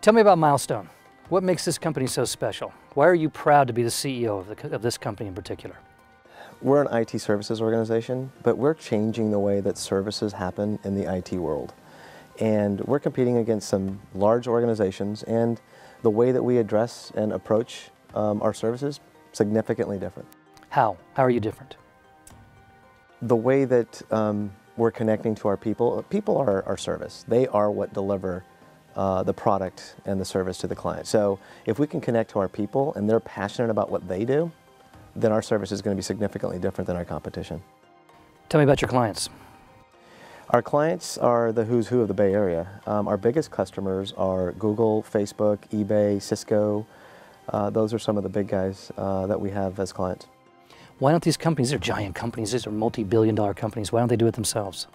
Tell me about Milestone. What makes this company so special? Why are you proud to be the CEO of this company in particular? We're an IT services organization, but we're changing the way that services happen in the IT world. And we're competing against some large organizations, and the way that we address and approach our services significantly different. How? How are you different? The way that we're connecting to our people are our service. They are what deliver the product and the service to the client. So if we can connect to our people and they're passionate about what they do, then our service is going to be significantly different than our competition. Tell me about your clients. Our clients are the who's who of the Bay Area. Our biggest customers are Google, Facebook, eBay, Cisco. Those are some of the big guys that we have as clients. Why don't these companies, they're giant companies, these are multi-billion-dollar companies, why don't they do it themselves?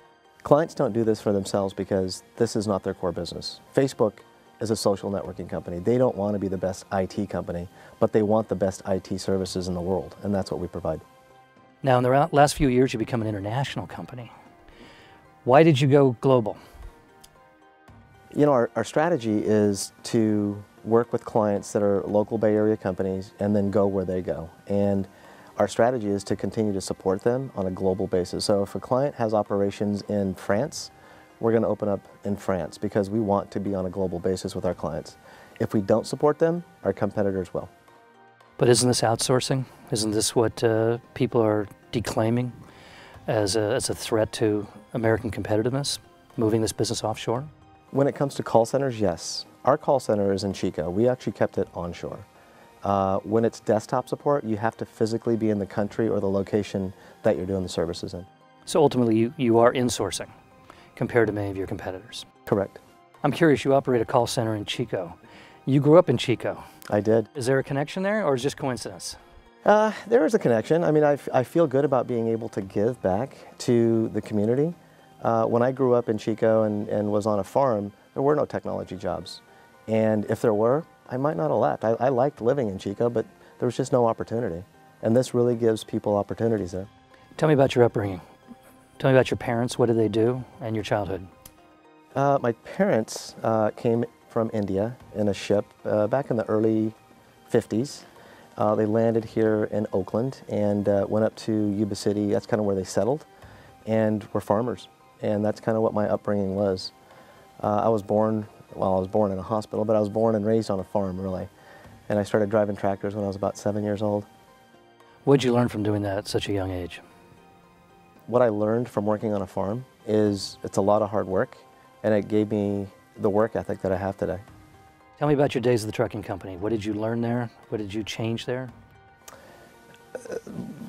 Clients don't do this for themselves because this is not their core business. Facebook is a social networking company. They don't want to be the best IT company, but they want the best IT services in the world, and that's what we provide. Now, in the last few years, you've become an international company. Why did you go global? You know, our strategy is to work with clients that are local Bay Area companies and then go where they go. And our strategy is to continue to support them on a global basis. So if a client has operations in France, we're going to open up in France because we want to be on a global basis with our clients. If we don't support them, our competitors will. But isn't this outsourcing? Isn't this what people are declaiming as a threat to American competitiveness, moving this business offshore? When it comes to call centers, yes. Our call center is in Chico. We actually kept it onshore. When it's desktop support, you have to physically be in the country or the location that you're doing the services in. So ultimately, you are insourcing compared to many of your competitors. Correct. I'm curious, you operate a call center in Chico. You grew up in Chico. I did. Is there a connection there, or is it just coincidence? There is a connection. I mean, I feel good about being able to give back to the community. When I grew up in Chico and was on a farm, there were no technology jobs. And if there were, I might not have left. I liked living in Chico, but there was just no opportunity. And this really gives people opportunities there. Tell me about your upbringing. Tell me about your parents. What did they do, and your childhood? My parents came from India in a ship back in the early 50s. They landed here in Oakland and went up to Yuba City. That's kind of where they settled, and were farmers. And that's kind of what my upbringing was. I was born in a hospital, but I was born and raised on a farm, really. And I started driving tractors when I was about 7 years old. What did you learn from doing that at such a young age? What I learned from working on a farm is it's a lot of hard work, and it gave me the work ethic that I have today. Tell me about your days at the trucking company. What did you learn there? What did you change there?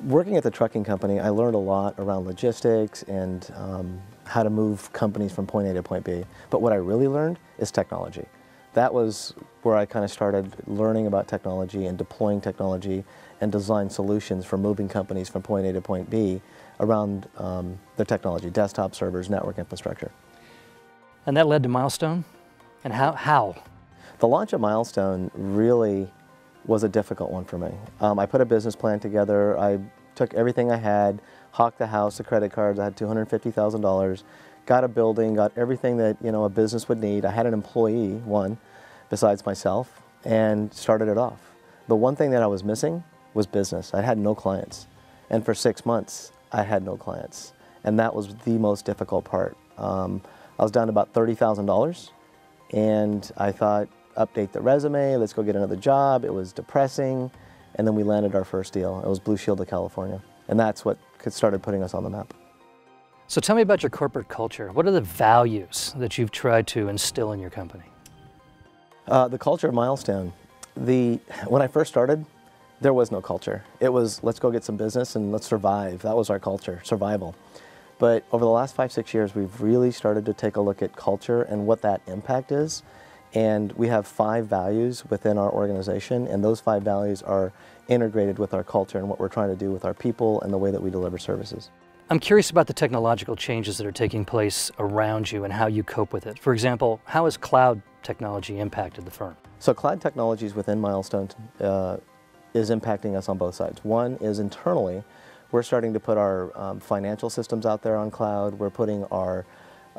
Working at the trucking company, I learned a lot around logistics and how to move companies from point A to point B. But what I really learned is technology. That was where I kind of started learning about technology and deploying technology and design solutions for moving companies from point A to point B around the technology, desktop servers, network infrastructure. And that led to Milestone? And how? The launch of Milestone really was a difficult one for me. I put a business plan together. I took everything I had, hawked the house, the credit cards. I had $250,000, got a building, got everything that a business would need. I had an employee, one, besides myself, and started it off. The one thing that I was missing was business. I had no clients. And for 6 months, I had no clients. And that was the most difficult part. I was down to about $30,000, and I thought, update the resume, let's go get another job. It was depressing, and then we landed our first deal. It was Blue Shield of California, and that's what started putting us on the map. So tell me about your corporate culture. What are the values that you've tried to instill in your company? The culture of Milestone. When I first started, there was no culture. It was, let's go get some business and let's survive. That was our culture, survival. But over the last 5-6 years, we've really started to take a look at culture and what that impact is. And we have 5 values within our organization, and those 5 values are integrated with our culture and what we're trying to do with our people and the way that we deliver services. I'm curious about the technological changes that are taking place around you and how you cope with it. For example, how has cloud technology impacted the firm? So cloud technologies within Milestone is impacting us on both sides. One is internally, we're starting to put our financial systems out there on cloud. We're putting our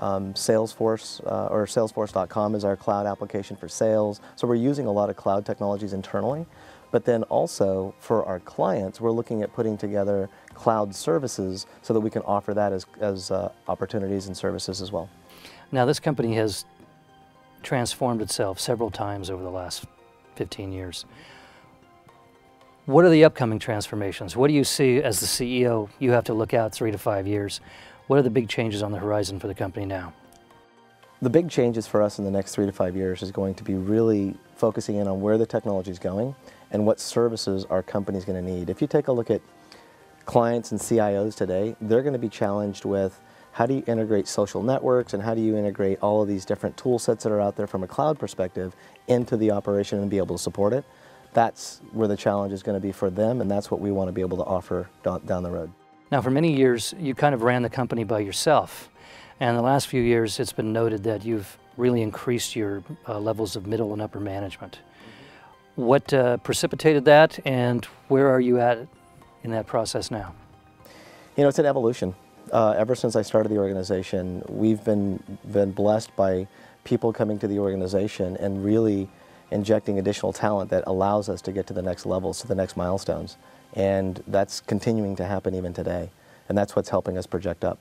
Salesforce or Salesforce.com is our cloud application for sales. So we're using a lot of cloud technologies internally. But then also for our clients, we're looking at putting together cloud services so that we can offer that as opportunities and services as well. Now this company has transformed itself several times over the last 15 years. What are the upcoming transformations? What do you see as the CEO? You have to look out 3 to 5 years. What are the big changes on the horizon for the company now? The big changes for us in the next 3 to 5 years is going to be really focusing in on where the technology is going and what services our company is going to need. If you take a look at clients and CIOs today, they're going to be challenged with how do you integrate social networks and how do you integrate all of these different tool sets that are out there from a cloud perspective into the operation and be able to support it. That's where the challenge is going to be for them, and that's what we want to be able to offer down the road. Now for many years, you kind of ran the company by yourself. And the last few years, it's been noted that you've really increased your levels of middle and upper management. What precipitated that, and where are you at in that process now? You know, it's an evolution. Ever since I started the organization, we've been blessed by people coming to the organization and really injecting additional talent that allows us to get to the next levels, to the next milestones. And that's continuing to happen even today. And that's what's helping us project up.